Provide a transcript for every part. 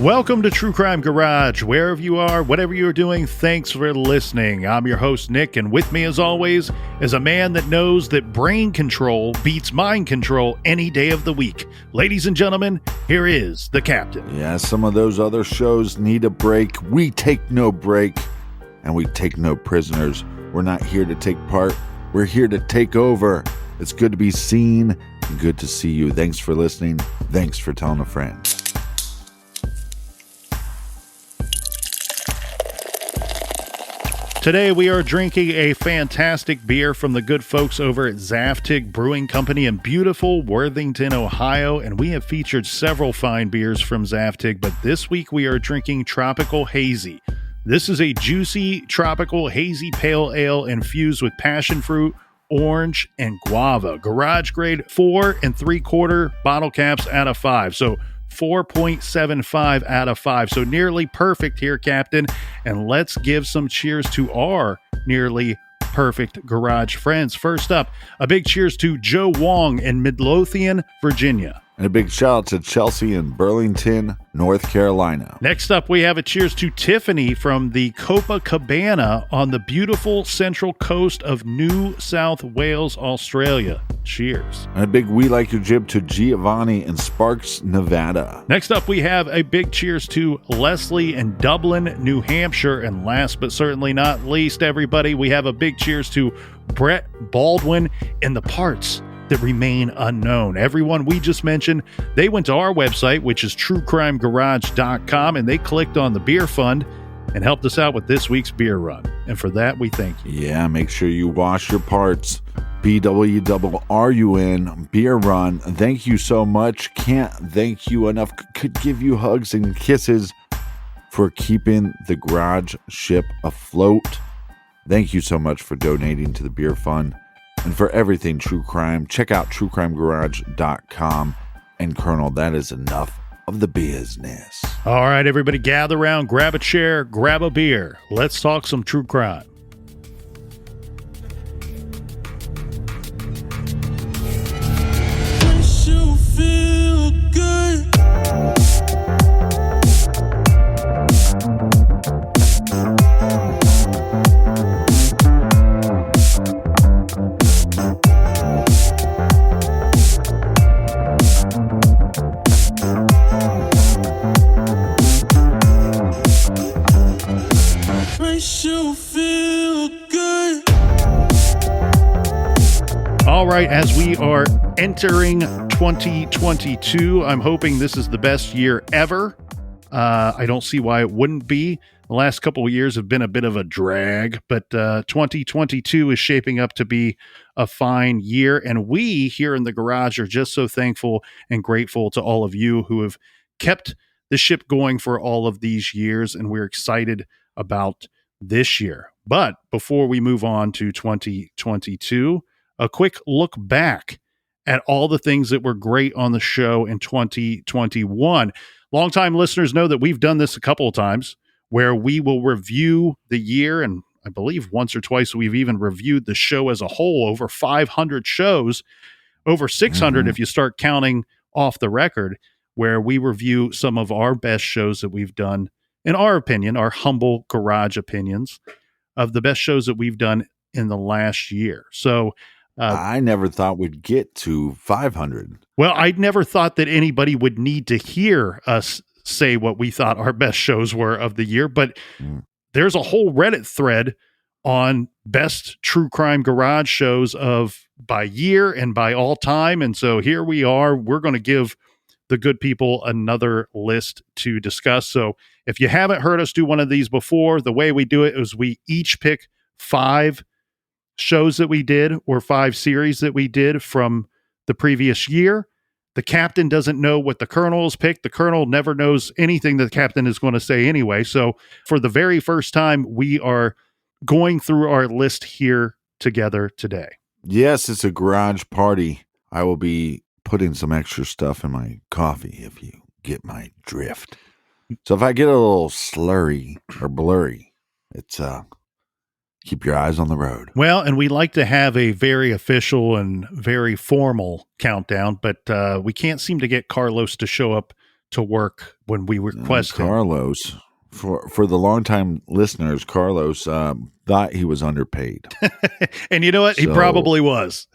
Welcome to True Crime Garage. Wherever you are, whatever you're doing, thanks for listening. I'm your host, Nick, and with me, as always, is a man that knows that brain control beats mind control any day of the week. Ladies and gentlemen, here is the Captain. Yeah, some of those other shows need a break. We take no break, and we take no prisoners. We're not here to take part. We're here to take over. It's good to be seen and good to see you. Thanks for listening. Thanks for telling a friend. Today we are drinking a fantastic beer from the good folks over at Zaftig Brewing Company in beautiful Worthington, Ohio, and we have featured several fine beers from Zaftig, but this week we are drinking Tropical Hazy. This is a juicy, tropical, hazy pale ale infused with passion fruit, orange, and guava. Garage grade 4 3/4 bottle caps out of 5. So 4.75 out of 5. So nearly perfect here, Captain. And let's give some cheers to our nearly perfect garage friends. First up, a big cheers to Joe Wong in Midlothian, Virginia. And a big shout out to Chelsea in Burlington, North Carolina. Next up, we have a cheers to Tiffany from the Copacabana on the beautiful central coast of New South Wales, Australia. Cheers. And a big we like your jib to Giovanni in Sparks, Nevada. Next up, we have a big cheers to Leslie in Dublin, New Hampshire. And last but certainly not least, everybody, we have a big cheers to Brett Baldwin in the parts that remain unknown. Everyone we just mentioned, they went to our website, which is truecrimegarage.com, and they clicked on the beer fund and helped us out with this week's beer run. And for that, we thank you. Yeah, make sure you wash your parts. BWRUN, beer run. Thank you so much. Can't thank you enough. Could give you hugs and kisses for keeping the garage ship afloat. Thank you so much for donating to the beer fund. And for everything true crime, check out truecrimegarage.com. And Colonel, that is enough of the business. All right, everybody, gather around, grab a chair, grab a beer. Let's talk some true crime. Makes you feel good. Makes you feel good. All right, as we are entering 2022, I'm hoping this is the best year ever. I don't see why it wouldn't be. The last couple of years have been a bit of a drag, but 2022 is shaping up to be a fine year. And we here in the garage are just so thankful and grateful to all of you who have kept the ship going for all of these years. And we're excited about this year. But before we move on to 2022, a quick look back at all the things that were great on the show in 2021. Longtime listeners know that we've done this a couple of times where we will review the year, and I believe once or twice we've even reviewed the show as a whole, over 500 shows, over 600 if you start counting off the record, where we review some of our best shows that we've done, in our opinion, our humble garage opinions of the best shows that we've done in the last year. So I never thought we'd get to 500. Well, I never thought that anybody would need to hear us say what we thought our best shows were of the year, but there's a whole Reddit thread on best true crime garage shows of by year and by all time. And so here we are. We're going to give the good people another list to discuss. So if you haven't heard us do one of these before, the way we do it is we each pick 5 shows that we did or 5 series that we did from the previous year. The captain doesn't know what the colonel has picked. The colonel never knows anything that the captain is going to say anyway. So for the very first time, we are going through our list here together today. Yes, it's a garage party. I will be putting some extra stuff in my coffee if you get my drift. So if I get a little slurry or blurry, it's keep your eyes on the road. Well, and we like to have a very official and very formal countdown, but we can't seem to get Carlos to show up to work when we request him. Carlos, for the longtime listeners, Carlos thought he was underpaid. And you know what? He So- probably was.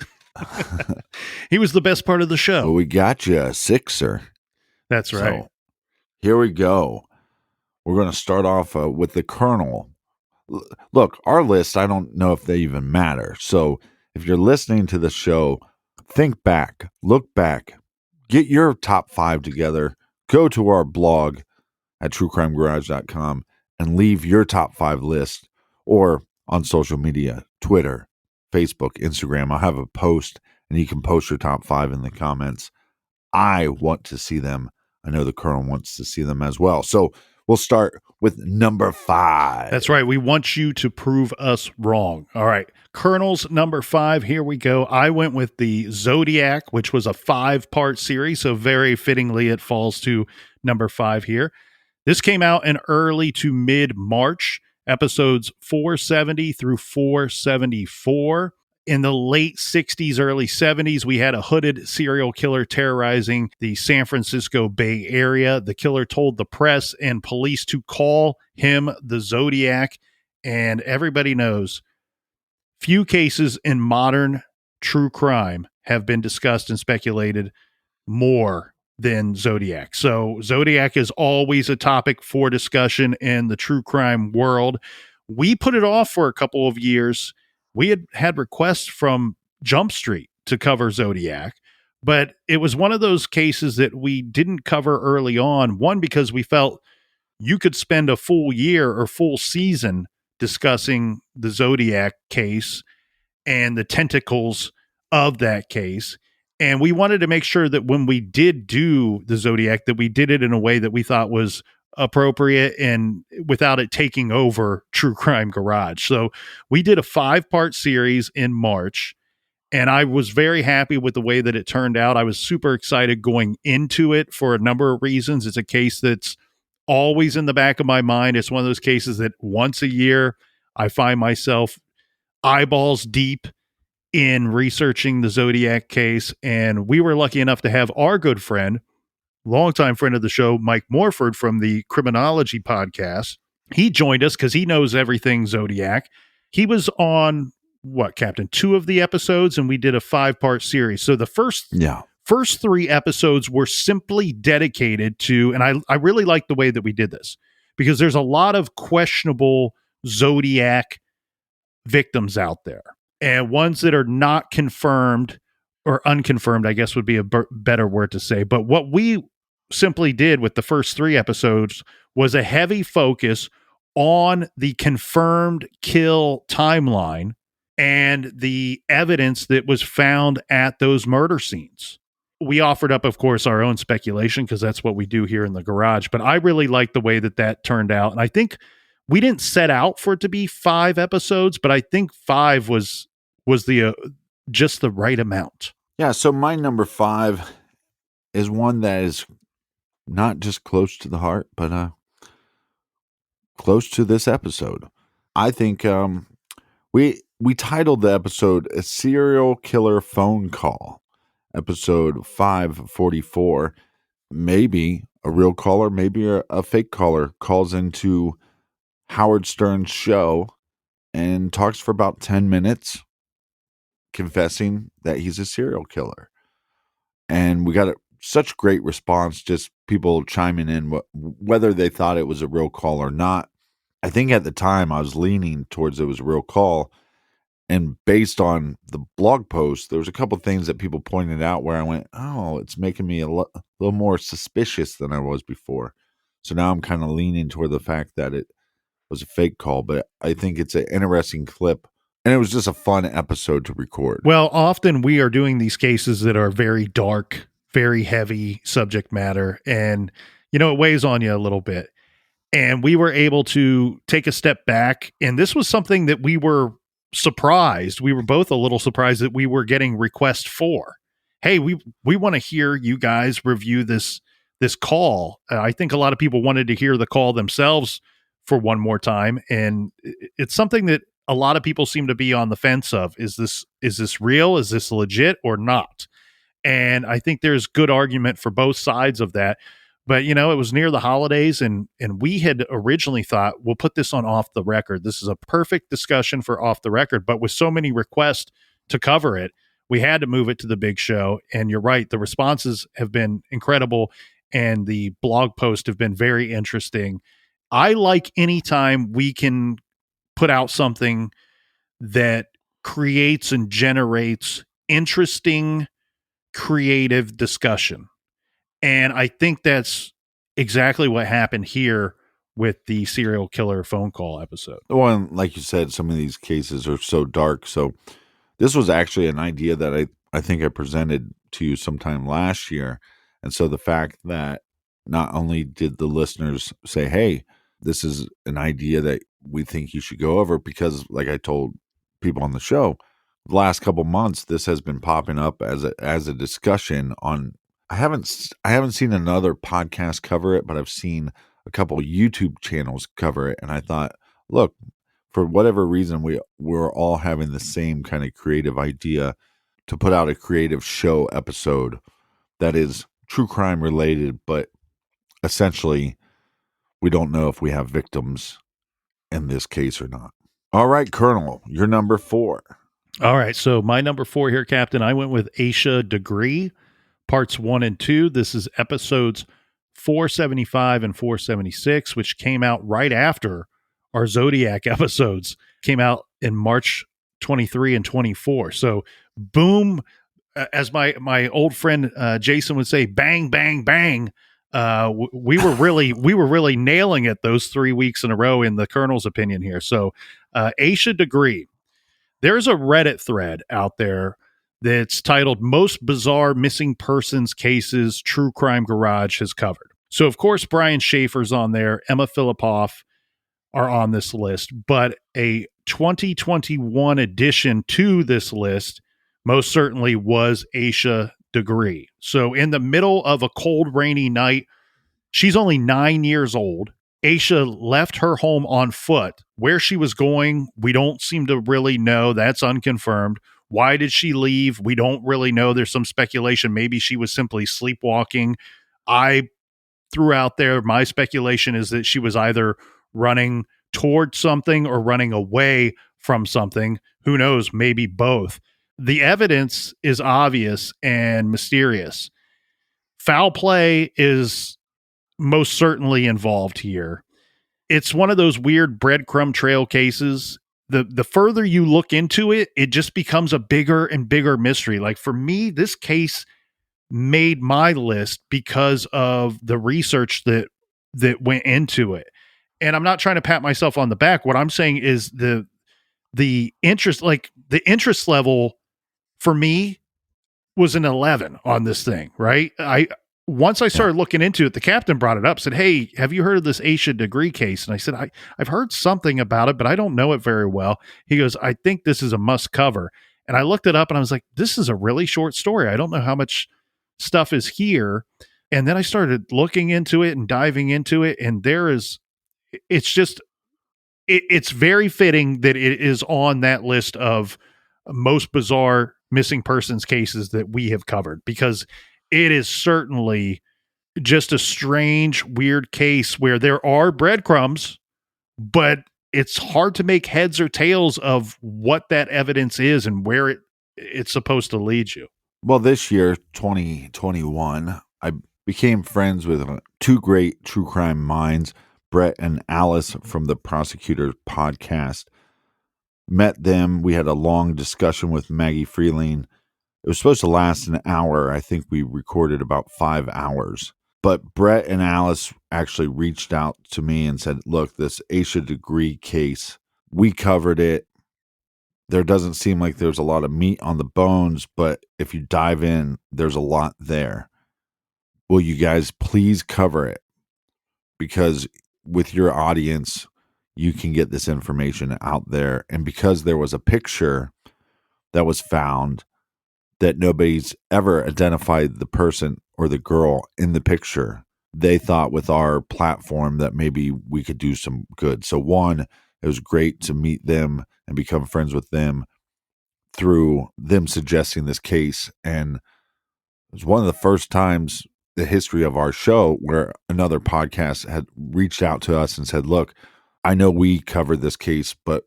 He was the best part of the show. Well, we got you a sixer. That's right. So here we go. We're going to start off with the Colonel. Look, our list, I don't know if they even matter. So if you're listening to the show, think back, look back, get your top 5 together, go to our blog at truecrimegarage.com and leave your top 5 list, or on social media, Twitter, Facebook, Instagram. I'll have a post and you can post your top 5 in the comments. I want to see them. I know the Colonel wants to see them as well. So we'll start with number 5. That's right. We want you to prove us wrong. All right. Colonel's number 5. Here we go. I went with the Zodiac, which was a 5-part series. So very fittingly, it falls to number 5 here. This came out in early to mid-March, episodes 470 through 474. In the late 60s, early 70s, we had a hooded serial killer terrorizing the San Francisco Bay Area. The killer told the press and police to call him the Zodiac, and everybody knows few cases in modern true crime have been discussed and speculated more than Zodiac. So Zodiac is always a topic for discussion in the true crime world. We put it off for a couple of years. We had requests from Jump Street to cover Zodiac, but it was one of those cases that we didn't cover early on. One, because we felt you could spend a full year or full season discussing the Zodiac case and the tentacles of that case. And we wanted to make sure that when we did do the Zodiac, that we did it in a way that we thought was appropriate and without it taking over True Crime Garage. So we did a 5-part series in March, and I was very happy with the way that it turned out. I was super excited going into it for a number of reasons. It's a case that's always in the back of my mind. It's one of those cases that once a year I find myself eyeballs deep in researching the Zodiac case. And we were lucky enough to have our good friend, longtime friend of the show, Mike Morford from the Criminology podcast. He joined us because he knows everything Zodiac. He was on Captain, 2 of the episodes, and we did a 5-part series. So the first 3 episodes were simply dedicated to, and I really like the way that we did this, because there's a lot of questionable Zodiac victims out there, and ones that are not confirmed or unconfirmed, I guess would be a better word to say. But what we simply did with the first 3 episodes was a heavy focus on the confirmed kill timeline and the evidence that was found at those murder scenes. We offered up, of course, our own speculation because that's what we do here in the garage. But I really liked the way that turned out. And I think we didn't set out for it to be 5 episodes, but I think 5 was the just the right amount. Yeah, so my number 5 is one that is not just close to the heart, but close to this episode. I think we titled the episode "A Serial Killer Phone Call," episode 544. Maybe a real caller, maybe a fake caller calls into Howard Stern's show and talks for about 10 minutes, confessing that he's a serial killer. And we got such great response, just people chiming in whether they thought it was a real call or not. I think at the time I was leaning towards it was a real call. And based on the blog post, there was a couple of things that people pointed out where I went, oh, it's making me a little more suspicious than I was before. So now I'm kind of leaning toward the fact that it was a fake call, but I think it's an interesting clip. And it was just a fun episode to record. Well, often we are doing these cases that are very dark, very heavy subject matter, and, it weighs on you a little bit. And we were able to take a step back, and this was something that we were surprised. We were both a little surprised that we were getting requests for. Hey, we want to hear you guys review this call. I think a lot of people wanted to hear the call themselves for one more time, and it's something that a lot of people seem to be on the fence of. Is this real? Is this legit or not? And I think there's good argument for both sides of that. But it was near the holidays, and we had originally thought we'll put this on Off the Record. This is a perfect discussion for Off the Record, but with so many requests to cover it, we had to move it to the big show. And you're right, the responses have been incredible, and the blog posts have been very interesting. I like anytime we can put out something that creates and generates interesting, creative discussion. And I think that's exactly what happened here with the serial killer phone call episode. Well, and like you said, some of these cases are so dark. So this was actually an idea that I think I presented to you sometime last year. And so the fact that not only did the listeners say, hey, this is an idea that we think you should go over, because like I told people on the show, the last couple months, this has been popping up as a discussion on. I haven't seen another podcast cover it, but I've seen a couple YouTube channels cover it, and I thought, look, for whatever reason, we're all having the same kind of creative idea to put out a creative show episode that is true crime related, but essentially we don't know if we have victims in this case or not. All right, Colonel, you're number 4. All right. So my number 4 here, Captain, I went with Aisha Degree, parts 1 and 2. This is episodes 475 and 476, which came out right after our Zodiac episodes came out in March 23 and 24. So boom, as my old friend Jason would say, bang, bang, bang. We were really nailing it those 3 weeks in a row in the Colonel's opinion here. So Aisha Degree, there's a Reddit thread out there that's titled Most Bizarre Missing Persons Cases True Crime Garage has covered. So, of course, Brian Schaefer's on there. Emma Filipoff are on this list. But a 2021 addition to this list most certainly was Aisha Degree. So, in the middle of a cold, rainy night, she's only 9 years old. Aisha left her home on foot. Where she was going, we don't seem to really know. That's unconfirmed. Why did she leave? We don't really know. There's some speculation. Maybe she was simply sleepwalking. I threw out there, my speculation is that she was either running toward something or running away from something. Who knows? Maybe both. The evidence is obvious and mysterious. Foul play is most certainly involved here. It's one of those weird breadcrumb trail cases. The further you look into it, it just becomes a bigger and bigger mystery. Like for me, this case made my list because of the research that went into it. And I'm not trying to pat myself on the back. What I'm saying is the interest level for me was an 11 on this thing, right? Once I started looking into it, the captain brought it up, said, hey, have you heard of this Aisha Degree case? And I said, I've heard something about it, but I don't know it very well. He goes, I think this is a must cover. And I looked it up and I was like, this is a really short story. I don't know how much stuff is here. And then I started looking into it and diving into it. And it's very fitting that it is on that list of most bizarre missing persons cases that we have covered, because it is certainly just a strange, weird case where there are breadcrumbs, but it's hard to make heads or tails of what that evidence is and where it's supposed to lead you. Well, this year, 2021, I became friends with 2 great true crime minds, Brett and Alice from the Prosecutor podcast. Met them. We had a long discussion with Maggie Freeling. It was supposed to last an hour. I think we recorded about 5 hours. But Brett and Alice actually reached out to me and said, look, this Aisha Degree case, we covered it. There doesn't seem like there's a lot of meat on the bones, but if you dive in, there's a lot there. Will you guys please cover it? Because with your audience, you can get this information out there. And because there was a picture that was found that nobody's ever identified the person or the girl in the picture, they thought with our platform that maybe we could do some good. So one, it was great to meet them and become friends with them through them suggesting this case. And it was one of the first times the history of our show where another podcast had reached out to us and said, look, I know we covered this case, but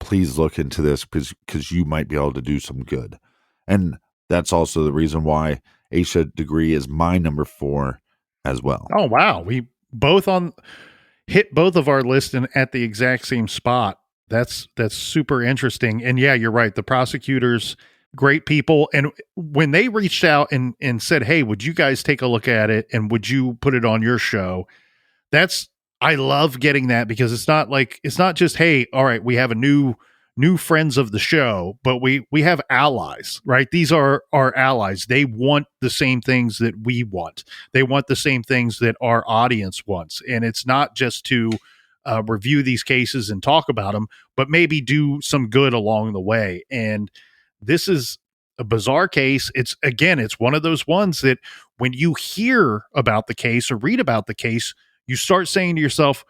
please look into this because you might be able to do some good. And that's also the reason why Aisha Degree is my number 4 as well. Oh, wow. We both hit both of our lists and at the exact same spot. That's super interesting. And yeah, you're right. The prosecutors, great people. And when they reached out and said, hey, would you guys take a look at it? And would you put it on your show? I love getting that because it's not just, hey, all right, we have a new friends of the show, but we have allies, right? These are our allies. They want the same things that we want. They want the same things that our audience wants. And it's not just to review these cases and talk about them, but maybe do some good along the way. And this is a bizarre case. It's one of those ones that when you hear about the case or read about the case, you start saying to yourself,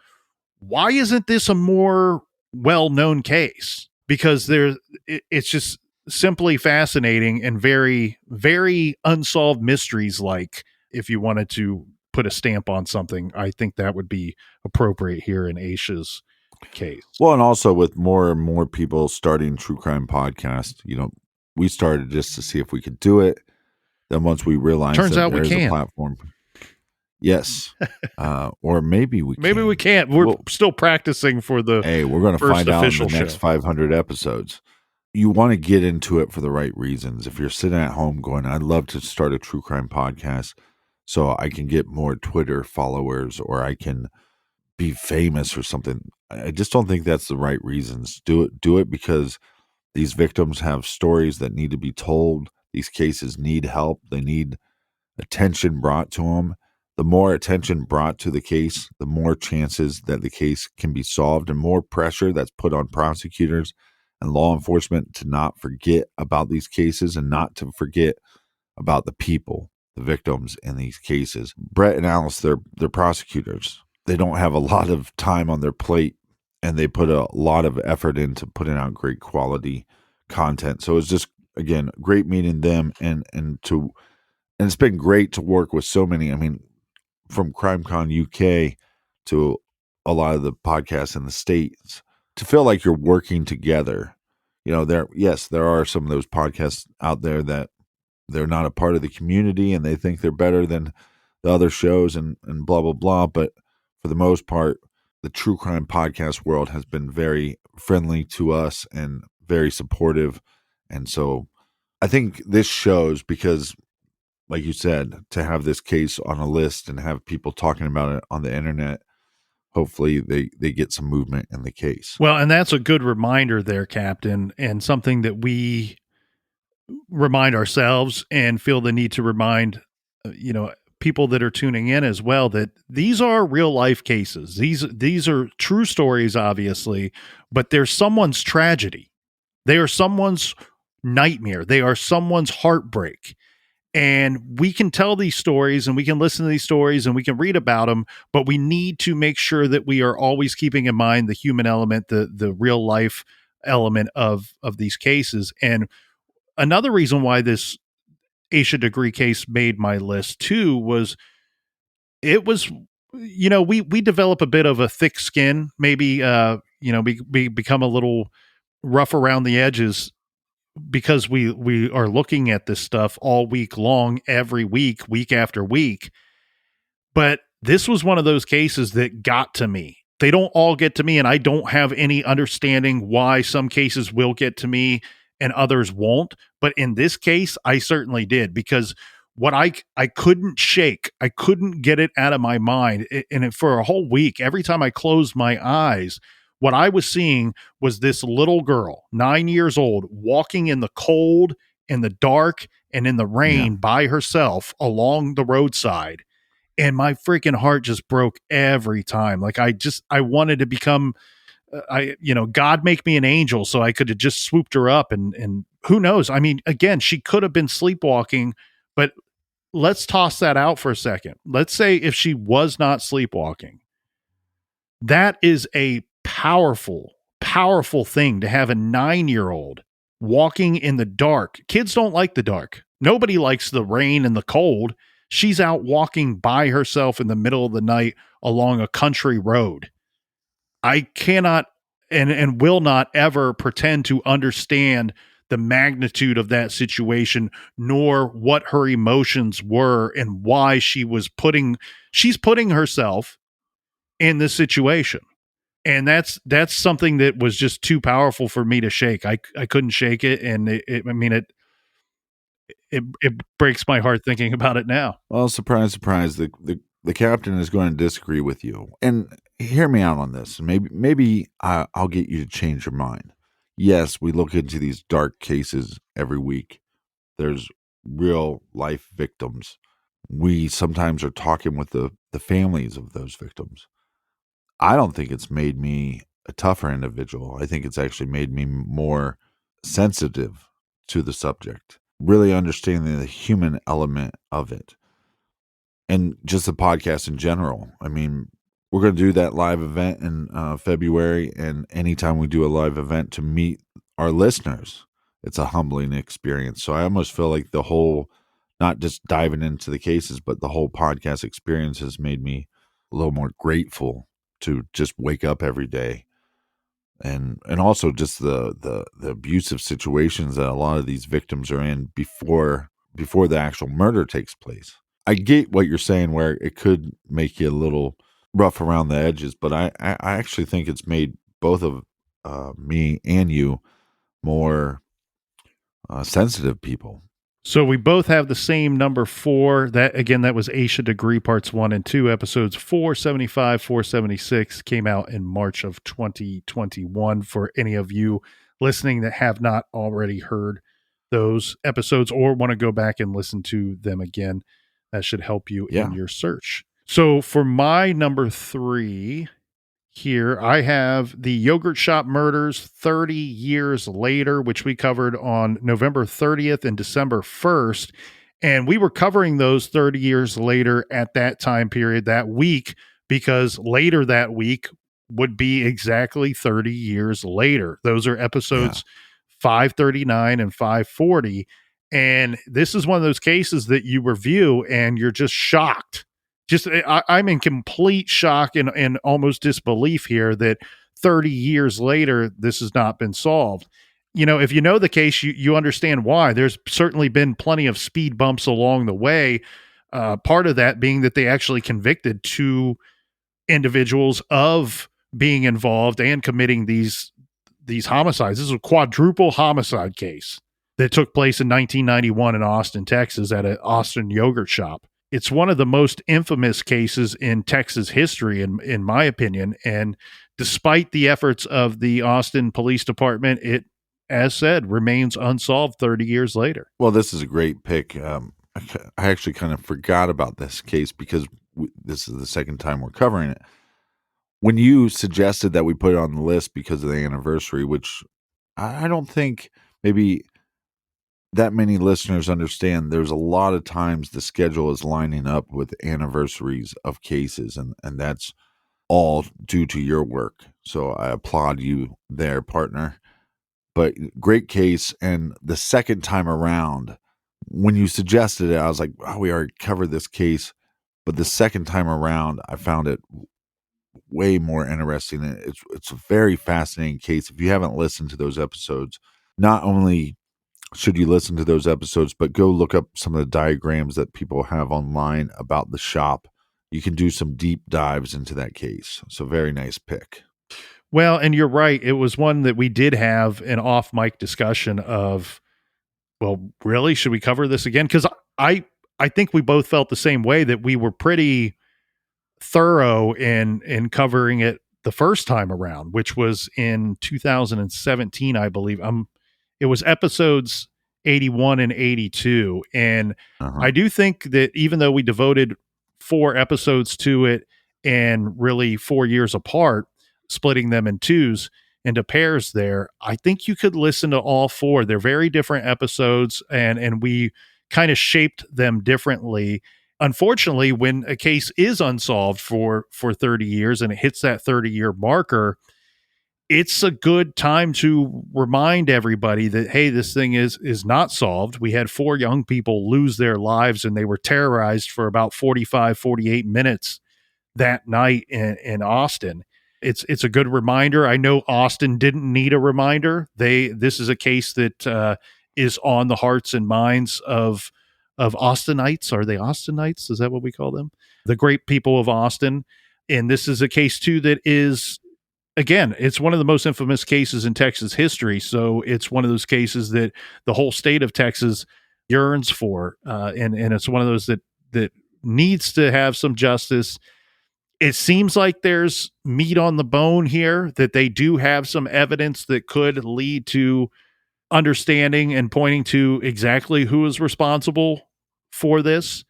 why isn't this a more well-known case? Because it's just simply fascinating and very, very unsolved mysteries. Like, if you wanted to put a stamp on something, I think that would be appropriate here in Aisha's case. Well, and also with more and more people starting true crime podcasts, we started just to see if we could do it. Then once we realized Turns out there we is a can. platform, yes, or maybe we Maybe we can't. We're still practicing for the we're going to find out in the next show. 500 episodes. You want to get into it for the right reasons. If you're sitting at home going, I'd love to start a true crime podcast so I can get more Twitter followers or I can be famous or something. I just don't think that's the right reasons. Do it because these victims have stories that need to be told. These cases need help. They need attention brought to them. The more attention brought to the case, the more chances that the case can be solved and more pressure that's put on prosecutors and law enforcement to not forget about these cases and not to forget about the people, the victims in these cases. Brett and Alice, they're prosecutors. They don't have a lot of time on their plate and they put a lot of effort into putting out great quality content. So it's just, again, great meeting them and it's been great to work with so many. I mean, from CrimeCon UK to a lot of the podcasts in the States, to feel like you're working together. There are some of those podcasts out there that they're not a part of the community and they think they're better than the other shows and blah, blah, blah. But for the most part, the true crime podcast world has been very friendly to us and very supportive. And so I think this shows because, like you said, to have this case on a list and have people talking about it on the internet, hopefully they get some movement in the case. Well, and that's a good reminder there, Captain, and something that we remind ourselves and feel the need to remind, people that are tuning in as well, that these are real life cases. These are true stories, obviously, but they're someone's tragedy. They are someone's nightmare. They are someone's heartbreak. And we can tell these stories and we can listen to these stories and we can read about them, but we need to make sure that we are always keeping in mind the human element, the real life element of these cases. And another reason why this Aisha Degree case made my list too was we develop a bit of a thick skin, maybe we become a little rough around the edges because we are looking at this stuff all week long, every week after week. But this was one of those cases that got to me. They don't all get to me, and I don't have any understanding why some cases will get to me and others won't. But in this case, I certainly did, because what I couldn't shake, I couldn't get it out of my mind. And for a whole week, every time I closed my eyes, what I was seeing was this little girl, 9 years old, walking in the cold, in the dark, and in the rain by herself along the roadside. And my freaking heart just broke every time. Like I wanted to become, God make me an angel so I could have just swooped her up and who knows? I mean, again, she could have been sleepwalking, but let's toss that out for a second. Let's say if she was not sleepwalking, that is a powerful, powerful thing to have a 9-year-old walking in the dark. Kids don't like the dark. Nobody likes the rain and the cold. She's out walking by herself in the middle of the night along a country road. I cannot and will not ever pretend to understand the magnitude of that situation, nor what her emotions were and why she's putting herself in this situation. And that's something that was just too powerful for me to shake. I couldn't shake it, and it breaks my heart thinking about it now. Well, surprise, surprise. The captain is going to disagree with you. And hear me out on this. Maybe I'll get you to change your mind. Yes, we look into these dark cases every week. There's real life victims. We sometimes are talking with the families of those victims. I don't think it's made me a tougher individual. I think it's actually made me more sensitive to the subject, really understanding the human element of it and just the podcast in general. I mean, we're going to do that live event in February, and anytime we do a live event to meet our listeners, it's a humbling experience. So I almost feel like the whole, not just diving into the cases, but the whole podcast experience has made me a little more grateful to just wake up every day. And also just the abusive situations that a lot of these victims are in before the actual murder takes place. I get what you're saying, where it could make you a little rough around the edges, but I actually think it's made both of me and you more sensitive people. So we both have the same number 4. That was Aisha Degree Parts 1 and 2. Episodes 475, 476 came out in March of 2021. For any of you listening that have not already heard those episodes or want to go back and listen to them again, that should help you in your search. So for my number 3 here, I have the Yogurt Shop Murders 30 Years Later, which we covered on November 30th and December 1st. And we were covering those 30 years later at that time period that week, because later that week would be exactly 30 years later. Those are episodes 539 and 540. And this is one of those cases that you review and you're just shocked. I'm in complete shock and almost disbelief here that 30 years later, this has not been solved. You know, if you know the case, you understand why. There's certainly been plenty of speed bumps along the way. Part of that being that they actually convicted 2 individuals of being involved and committing these homicides. This is a quadruple homicide case that took place in 1991 in Austin, Texas, at an Austin yogurt shop. It's one of the most infamous cases in Texas history, in my opinion. And despite the efforts of the Austin Police Department, it, as said, remains unsolved 30 years later. Well, this is a great pick. I actually kind of forgot about this case because this is the second time we're covering it. When you suggested that we put it on the list because of the anniversary, which I don't think maybe that many listeners understand, there's a lot of times the schedule is lining up with anniversaries of cases, and that's all due to your work. So I applaud you there, partner. But great case. And the second time around, when you suggested it, I was like, oh, we already covered this case. But the second time around, I found it way more interesting. It's a very fascinating case. If you haven't listened to those episodes, not only should you listen to those episodes, but go look up some of the diagrams that people have online about the shop. You can do some deep dives into that case. So very nice pick. Well, and you're right. It was one that we did have an off mic discussion of, well, really, should we cover this again? Because I think we both felt the same way, that we were pretty thorough in covering it the first time around, which was in 2017, I believe. It was episodes 81 and 82. And I do think that even though we devoted 4 episodes to it and really 4 years apart, splitting them into pairs there, I think you could listen to all 4. They're very different episodes, and we kind of shaped them differently. Unfortunately, when a case is unsolved for 30 years and it hits that 30-year marker, it's a good time to remind everybody that, hey, this thing is not solved. We had 4 young people lose their lives, and they were terrorized for about 45, 48 minutes that night in Austin. It's a good reminder. I know Austin didn't need a reminder. This is a case that is on the hearts and minds of Austinites. Are they Austinites? Is that what we call them? The great people of Austin. And this is a case too that is, again, it's one of the most infamous cases in Texas history. So it's one of those cases that the whole state of Texas yearns for, and it's one of those that needs to have some justice. It seems like there's meat on the bone here, that they do have some evidence that could lead to understanding and pointing to exactly who is responsible for this.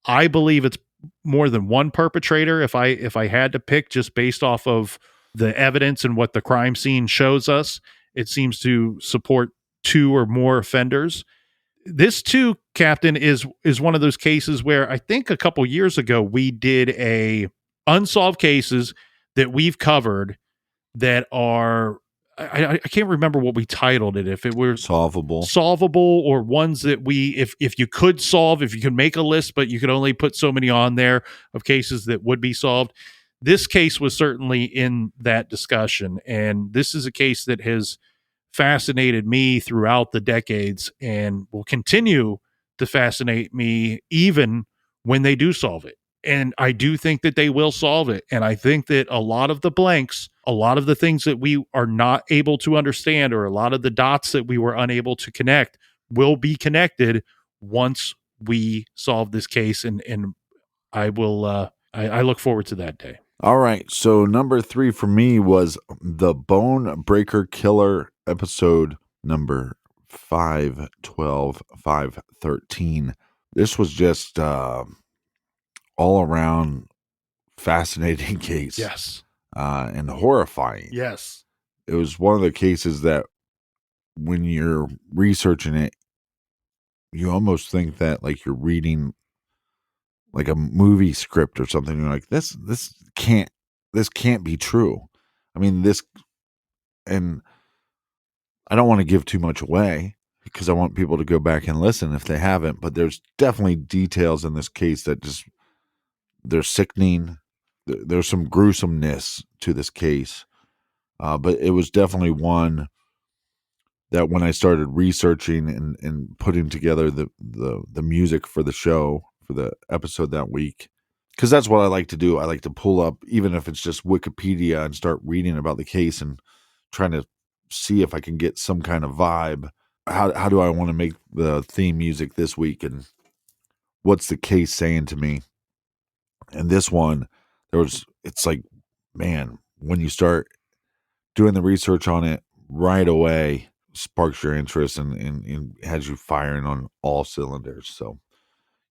I believe it's more than one perpetrator. If I had to pick, just based off of the evidence and what the crime scene shows us, it seems to support 2 or more offenders. This too, Captain, is one of those cases where I think a couple years ago we did a unsolved cases that we've covered that are, I can't remember what we titled it, if it were solvable or ones that if you could solve, if you could make a list, but you could only put so many on there of cases that would be solved. This case was certainly in that discussion, and this is a case that has fascinated me throughout the decades and will continue to fascinate me even when they do solve it. And I do think that they will solve it. And I think that a lot of the blanks, a lot of the things that we are not able to understand, or a lot of the dots that we were unable to connect, will be connected once we solve this case. And I will, I look forward to that day. All right. So number 3 for me was the Bone Breaker Killer, episode number 512, 513. This was just all around fascinating case. Yes. And horrifying. Yes. It was one of the cases that when you're researching it, you almost think that like you're reading like a movie script or something. You're like, this can't be true. I mean, and I don't want to give too much away because I want people to go back and listen if they haven't, but there's definitely details in this case that just, they're sickening. There's some gruesomeness to this case. But it was definitely one that when I started researching and putting together the music for the show, for the episode that week, because that's what I like to do. I like to pull up, even if it's just Wikipedia, and start reading about the case and trying to see if I can get some kind of vibe. How do I want to make the theme music this week, and what's the case saying to me? And this one, it's like, man, when you start doing the research on it right away, sparks your interest and has you firing on all cylinders. So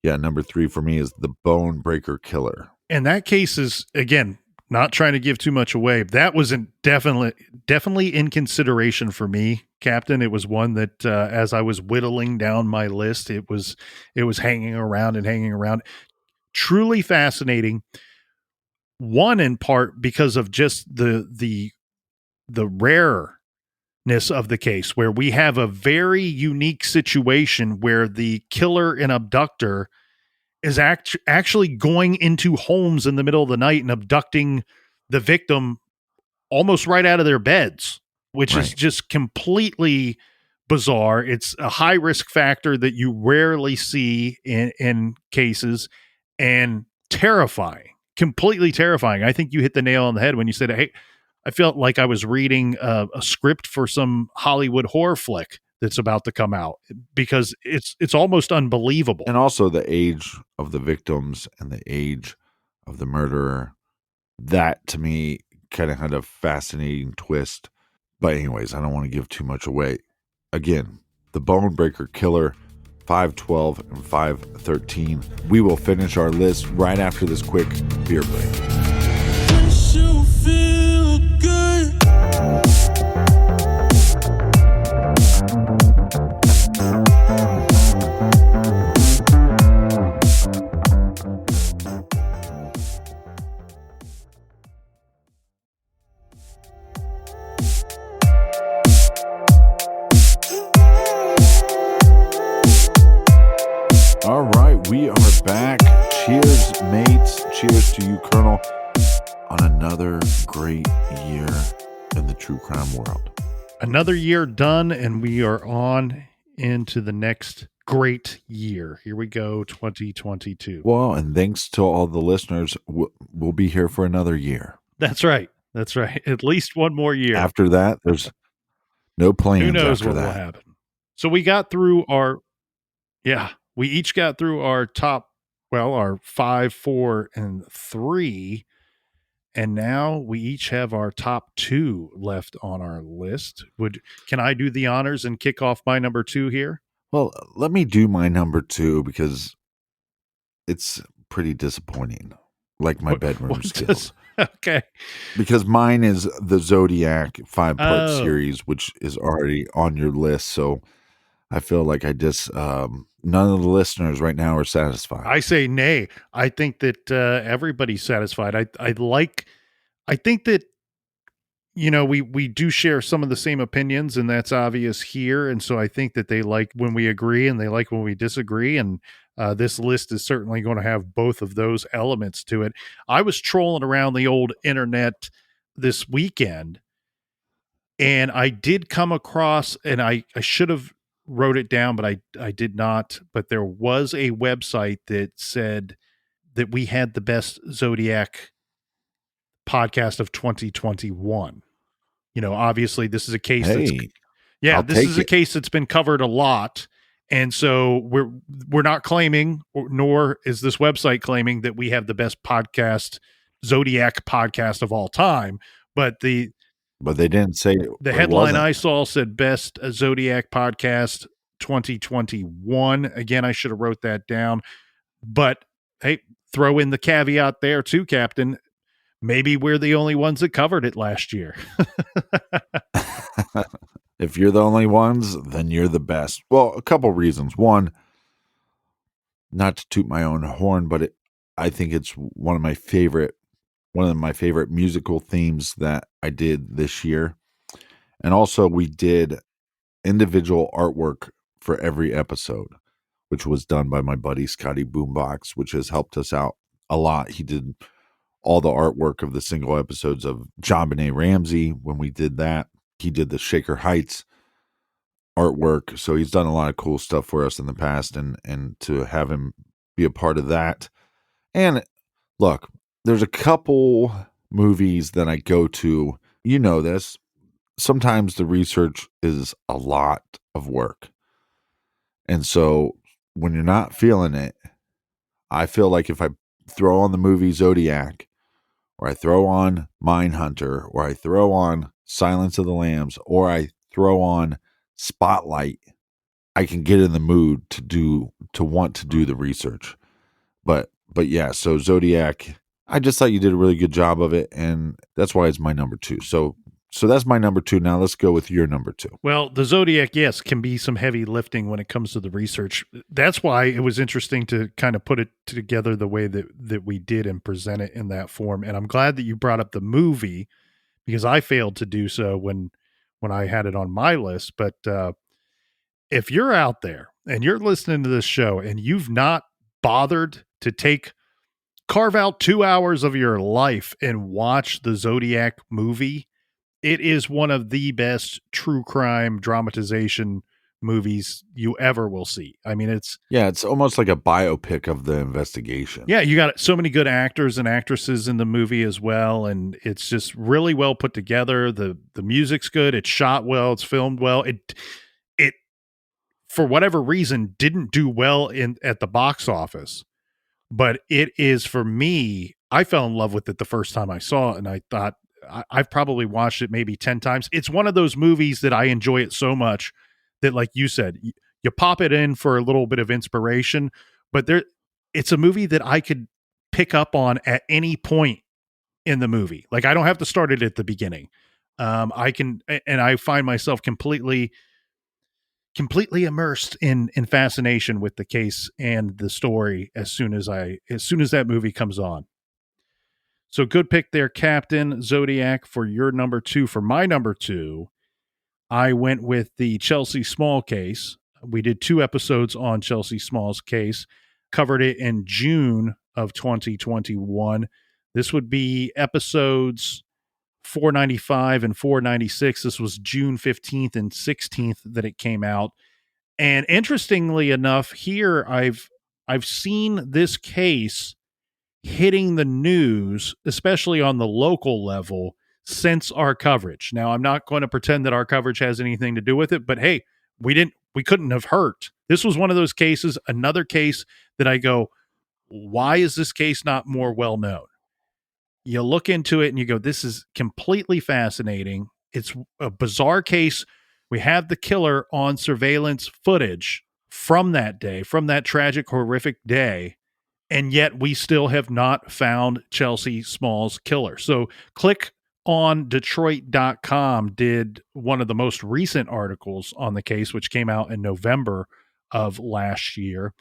yeah, number 3 for me is the Bone Breaker Killer. And that case is, again, not trying to give too much away. That was definitely in consideration for me, Captain. It was one that as I was whittling down my list, it was hanging around. Truly fascinating. One, in part because of just the rareness of the case, where we have a very unique situation where the killer and abductor is actually going into homes in the middle of the night and abducting the victim almost right out of their beds, which is just completely bizarre. It's a high risk factor that you rarely see in cases, and terrifying, completely terrifying. I think you hit the nail on the head when you said, hey, I felt like I was reading a script for some Hollywood horror flick that's about to come out, because it's almost unbelievable. And also the age of the victims and the age of the murderer, that to me kind of had a fascinating twist. But anyways, I don't want to give too much away. Again, the Bone Breaker Killer, 512 and 513. We will finish our list right after this quick beer break. Makes you feel good. All right, we are back. Cheers, mates. Cheers to you, Colonel, on another great year in the true crime world. Another year done, and we are on into the next great year. Here we go, 2022. Well, and thanks to all the listeners, we'll be here for another year. That's right. That's right. At least one more year. After that, there's no plans. Who knows after what will that. happen? So we got through we each got through our top, our 5, 4, and 3. And now we each have our top 2 left on our list. Can I do the honors and kick off my number 2 here? Well, let me do my number 2 because it's pretty disappointing, like my bedroom skills. Okay. Because mine is the Zodiac 5-part Oh. series, which is already on your list. So I feel like I just none of the listeners right now are satisfied. I say nay. I think that everybody's satisfied. I think that we do share some of the same opinions, and that's obvious here. And so I think that they like when we agree and they like when we disagree. And this list is certainly going to have both of those elements to it. I was trolling around the old internet this weekend, and I did come across, and I should have wrote it down, but I did not. But there was a website that said that we had the best Zodiac podcast of 2021. Obviously this is a case I'll this is a take it. case that's been covered a lot. And so we're not claiming, nor is this website claiming that we have the best Zodiac podcast of all time. But they didn't say the it headline wasn't. I saw said best Zodiac podcast 2021. Again, I should have wrote that down. But hey, throw in the caveat there too, Captain. Maybe we're the only ones that covered it last year. If you're the only ones, then you're the best. Well, a couple reasons. One, not to toot my own horn, but I think it's one of my favorite musical themes that I did this year. And also we did individual artwork for every episode, which was done by my buddy Scotty Boombox, which has helped us out a lot. He did all the artwork of the single episodes of JonBenet Ramsey when we did that. He did the Shaker Heights artwork. So he's done a lot of cool stuff for us in the past, and to have him be a part of that. And look, there's a couple movies that I go to, this. Sometimes the research is a lot of work. And so when you're not feeling it, I feel like if I throw on the movie Zodiac, or I throw on Mindhunter, or I throw on Silence of the Lambs, or I throw on Spotlight, I can get in the mood to want to do the research. But yeah, so Zodiac, I just thought you did a really good job of it, and that's why it's my number 2. So that's my number 2. Now let's go with your number 2. Well, the Zodiac, yes, can be some heavy lifting when it comes to the research. That's why it was interesting to kind of put it together the way that we did and present it in that form. And I'm glad that you brought up the movie, because I failed to do so when I had it on my list. But if you're out there and you're listening to this show and you've not bothered to carve out 2 hours of your life and watch the Zodiac movie, it is one of the best true crime dramatization movies you ever will see. I mean, it's almost like a biopic of the investigation. Yeah, you got so many good actors and actresses in the movie as well, and it's just really well put together. The music's good, it's shot well, it's filmed well. It for whatever reason didn't do well at the box office, but it is, for me, I fell in love with it the first time I saw it, and I thought I've probably watched it maybe 10 times. It's one of those movies that I enjoy it so much that, like you said, you pop it in for a little bit of inspiration, but it's a movie that I could pick up on at any point in the movie. Like, I don't have to start it at the beginning. I can, and I find myself completely immersed in fascination with the case and the story as soon as that movie comes on. So good pick there, Captain. Zodiac for your number 2. For my number 2, I went with the Chelsea Small case. We did 2 episodes on Chelsea Small's case, covered it in June of 2021. This would be episodes 495 and 496. This was June 15th and 16th that it came out. And interestingly enough, here I've seen this case hitting the news, especially on the local level, since our coverage. Now, I'm not going to pretend that our coverage has anything to do with it, but hey, we couldn't have hurt. This was one of those cases, another case that I go, why is this case not more well known? You look into it and you go, this is completely fascinating. It's a bizarre case. We have the killer on surveillance footage from that day, from that tragic, horrific day. And yet we still have not found Chelsea Small's killer. So click on Detroit.com did one of the most recent articles on the case, which came out in November of last year.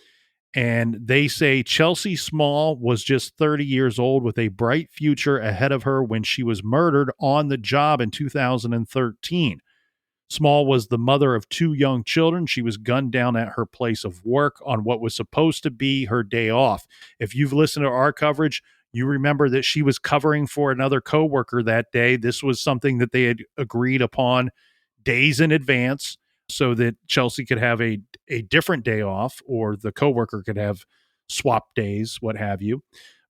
And they say Chelsea Small was just 30 years old with a bright future ahead of her when she was murdered on the job in 2013. Small was the mother of 2 young children. She was gunned down at her place of work on what was supposed to be her day off. If you've listened to our coverage, you remember that she was covering for another coworker that day. This was something that they had agreed upon days in advance so that Chelsea could have a different day off, or the coworker could have swap days, what have you.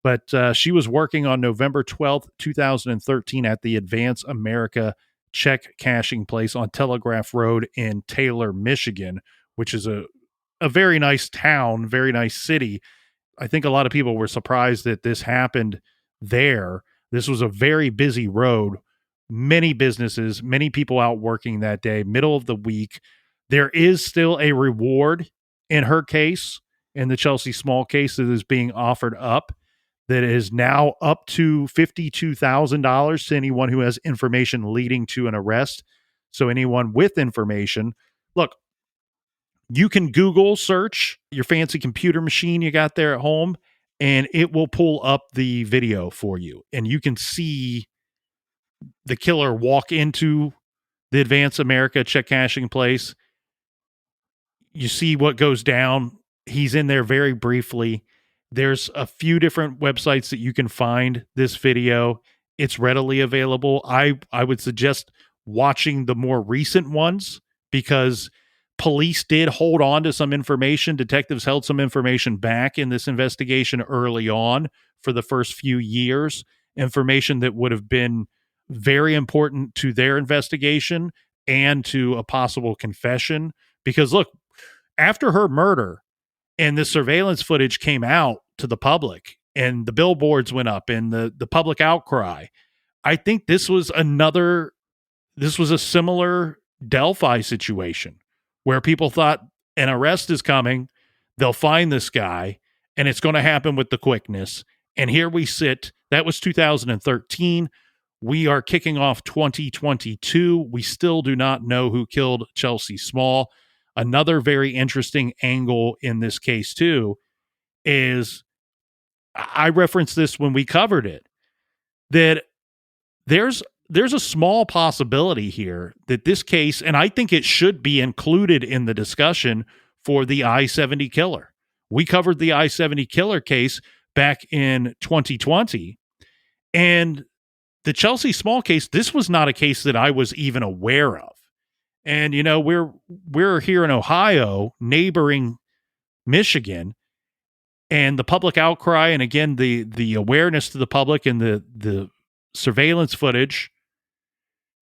But she was working on November 12th, 2013 at the Advance America check cashing place on Telegraph Road in Taylor, Michigan, which is a very nice town, very nice city. I think a lot of people were surprised that this happened there. This was a very busy road, many businesses, many people out working that day, middle of the week. There is still a reward in her case, in the Chelsea Small case, that is being offered up, that is now up to $52,000 to anyone who has information leading to an arrest. So anyone with information, look, you can Google search your fancy computer machine you got there at home, and it will pull up the video for you. And you can see the killer walk into the Advance America check cashing place. You see what goes down. He's in there very briefly. There's a few different websites that you can find this video. It's readily available. I would suggest watching the more recent ones, because police did hold on to some information. Detectives held some information back in this investigation early on for the first few years, information that would have been very important to their investigation and to a possible confession. Because look, after her murder and the surveillance footage came out to the public and the billboards went up and the public outcry, I think this was a similar Delphi situation where people thought an arrest is coming, they'll find this guy, and it's going to happen with the quickness. And here we sit. That was 2013. We are kicking off 2022. We still do not know who killed Chelsea Small. Another very interesting angle in this case, too, is I referenced this when we covered it, that there's a small possibility here that this case, and I think it should be included in the discussion for the I-70 killer. We covered the I-70 killer case back in 2020, and the Chelsea Small case, this was not a case that I was even aware of. And, you know, we're here in Ohio, neighboring Michigan, and the public outcry, and again, the awareness to the public and the surveillance footage,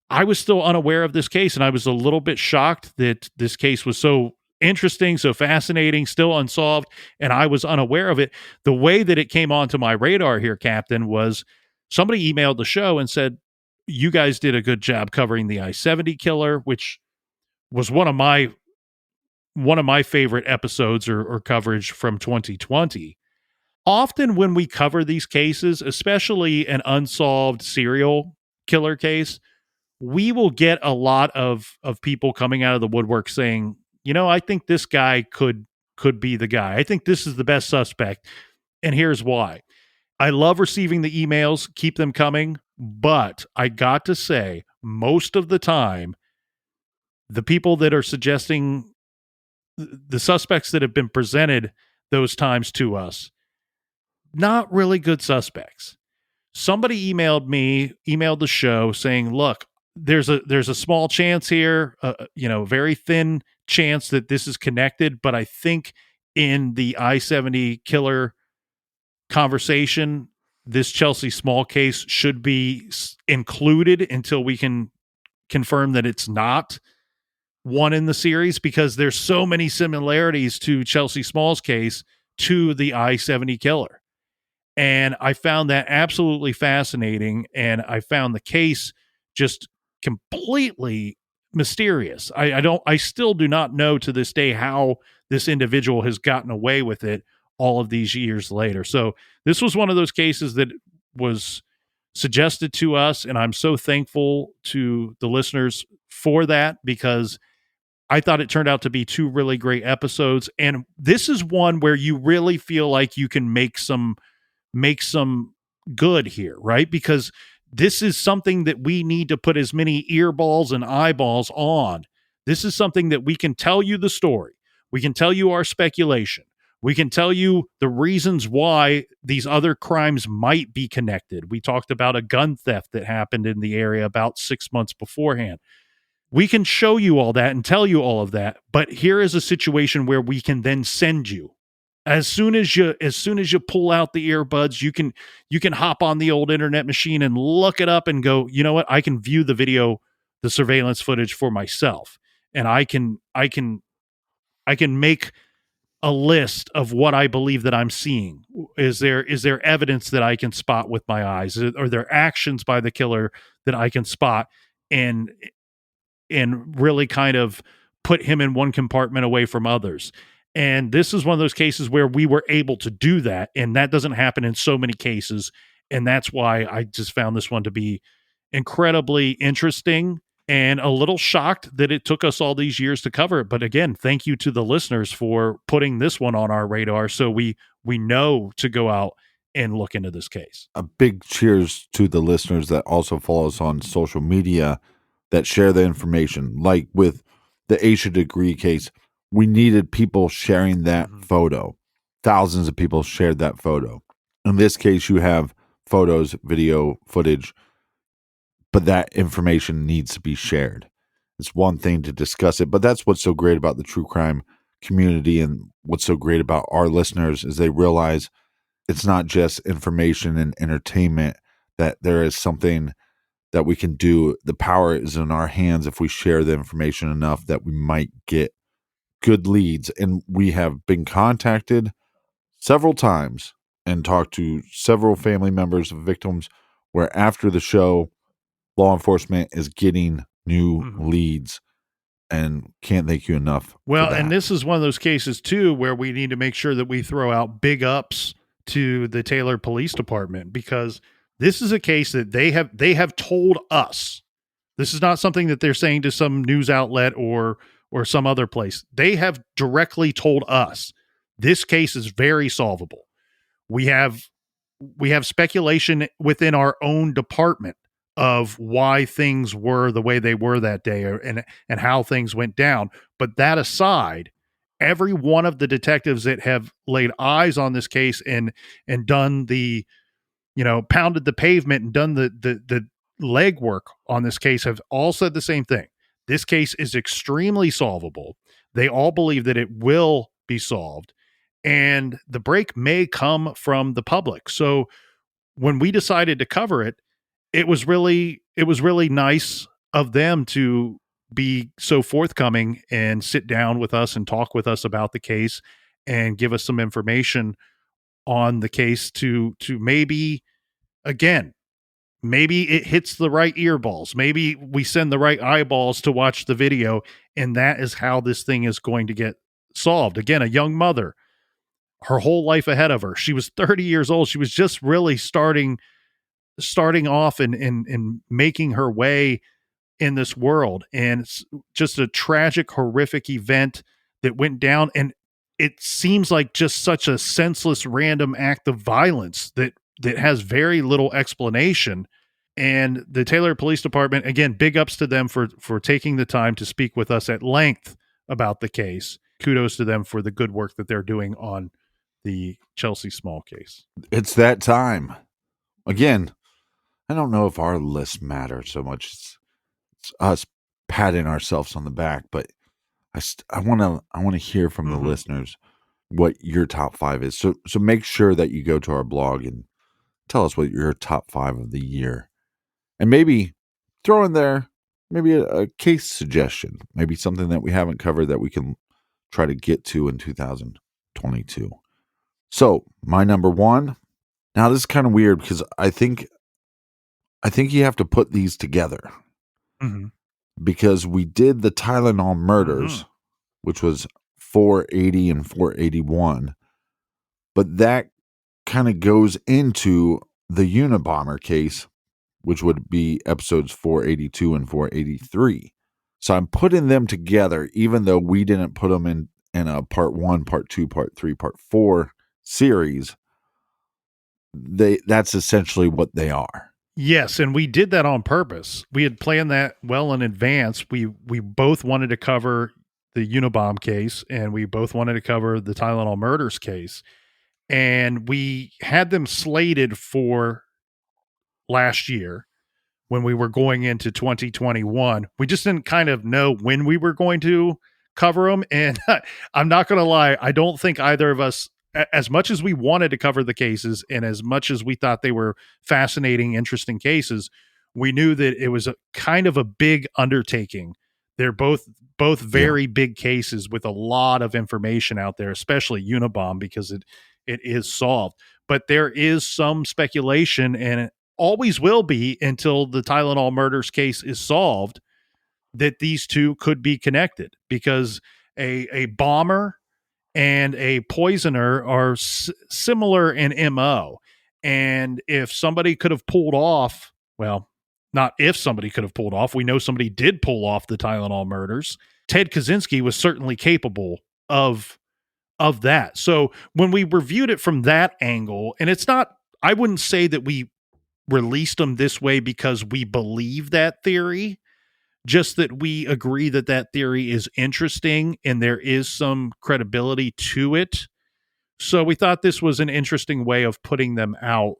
I was still unaware of this case, and I was a little bit shocked that this case was so interesting, so fascinating, still unsolved, and I was unaware of it. The way that it came onto my radar here, Captain, was somebody emailed the show and said, you guys did a good job covering the I-70 killer, which was one of my favorite episodes or coverage from 2020. Often when we cover these cases, especially an unsolved serial killer case, we will get a lot of people coming out of the woodwork saying, you know, I think this guy could be the guy. I think this is the best suspect. And here's why. I love receiving the emails, keep them coming, but I got to say, most of the time, the people that are suggesting the suspects that have been presented those times to us, not really good suspects. Somebody emailed the show saying, "Look, there's a small chance here, very thin chance that this is connected, but I think in the I-70 killer conversation, this Chelsea Small case should be included until we can confirm that it's not one in the series, because there's so many similarities to Chelsea Small's case to the I-70 killer." And I found that absolutely fascinating. And I found the case just completely mysterious. I still do not know to this day how this individual has gotten away with it all of these years later. So this was one of those cases that was suggested to us. And I'm so thankful to the listeners for that, because I thought it turned out to be two really great episodes. And this is one where you really feel like you can make some good here, right? Because this is something that we need to put as many earballs and eyeballs on. This is something that we can tell you the story. We can tell you our speculation. We can tell you the reasons why these other crimes might be connected. We talked about a gun theft that happened in the area about 6 months beforehand. We can show you all that and tell you all of that, but here is a situation where we can then send you. As soon as you pull out the earbuds, you can hop on the old internet machine and look it up and go, you know what? I can view the video, the surveillance footage for myself, and I can make a list of what I believe that I'm seeing. Is there evidence that I can spot with my eyes? Are there actions by the killer that I can spot and really kind of put him in one compartment away from others? And this is one of those cases where we were able to do that. And that doesn't happen in so many cases. And that's why I just found this one to be incredibly interesting and a little shocked that it took us all these years to cover it. But again, thank you to the listeners for putting this one on our radar, so we know to go out and look into this case. A big cheers to the listeners that also follow us on social media that share the information. Like with the Aisha Degree case, we needed people sharing that photo. Thousands of people shared that photo. In this case, you have photos, video, footage, but that information needs to be shared. It's one thing to discuss it, but that's what's so great about the true crime community, and what's so great about our listeners is they realize it's not just information and entertainment, that there is something that we can do. The power is in our hands if we share the information enough that we might get good leads. And we have been contacted several times and talked to several family members of victims where after the show, law enforcement is getting new leads, and can't thank you enough. Well, and this is one of those cases too where we need to make sure that we throw out big ups to the Taylor Police Department, because this is a case that they have told us. This is not something that they're saying to some news outlet or some other place. They have directly told us this case is very solvable. We have speculation within our own department of why things were the way they were that day, and how things went down. But that aside, every one of the detectives that have laid eyes on this case and done the, pounded the pavement and done the legwork on this case have all said the same thing. This case is extremely solvable. They all believe that it will be solved, and the break may come from the public. So when we decided to cover it, it was really nice of them to be so forthcoming and sit down with us and talk with us about the case and give us some information on the case to maybe, again, maybe it hits the right earballs. Maybe we send the right eyeballs to watch the video, and that is how this thing is going to get solved. Again, a young mother, her whole life ahead of her. She was 30 years old. She was just really starting off and making her way in this world. And it's just a tragic, horrific event that went down. And it seems like just such a senseless, random act of violence that has very little explanation. And the Taylor Police Department, again, big ups to them for taking the time to speak with us at length about the case kudos to them for the good work that they're doing on the Chelsea Small case. It's that time. Again, I don't know if our list matters so much. It's us patting ourselves on the back, but I want to hear from the listeners what your top 5 is. So make sure that you go to our blog and tell us what your top 5 of the year, and maybe throw in there maybe a case suggestion, maybe something that we haven't covered that we can try to get to in 2022. So my number 1. Now this is kind of weird because I think you have to put these together because we did the Tylenol murders, which was 480 and 481, but that kind of goes into the Unabomber case, which would be episodes 482 and 483. So I'm putting them together, even though we didn't put them in a part 1, part 2, part 3, part 4 series. That's essentially what they are. Yes, and we did that on purpose. We had planned that well in advance. We both wanted to cover the Unabomb case, and we both wanted to cover the Tylenol murders case. And we had them slated for last year when we were going into 2021. We just didn't kind of know when we were going to cover them. And I'm not going to lie, I don't think either of us, as much as we wanted to cover the cases and as much as we thought they were fascinating, interesting cases, we knew that it was a kind of a big undertaking. They're both very big cases with a lot of information out there, especially Unabomb, because it is solved. But there is some speculation, and it always will be until the Tylenol murders case is solved, that these two could be connected, because a bomber and a poisoner are similar in MO. And if somebody could have pulled off, well, not if somebody could have pulled off, we know somebody did pull off the Tylenol murders. Ted Kaczynski was certainly capable of that. So when we reviewed it from that angle, and it's not, I wouldn't say that we released them this way because we believe that theory, just that we agree that that theory is interesting and there is some credibility to it. So we thought this was an interesting way of putting them out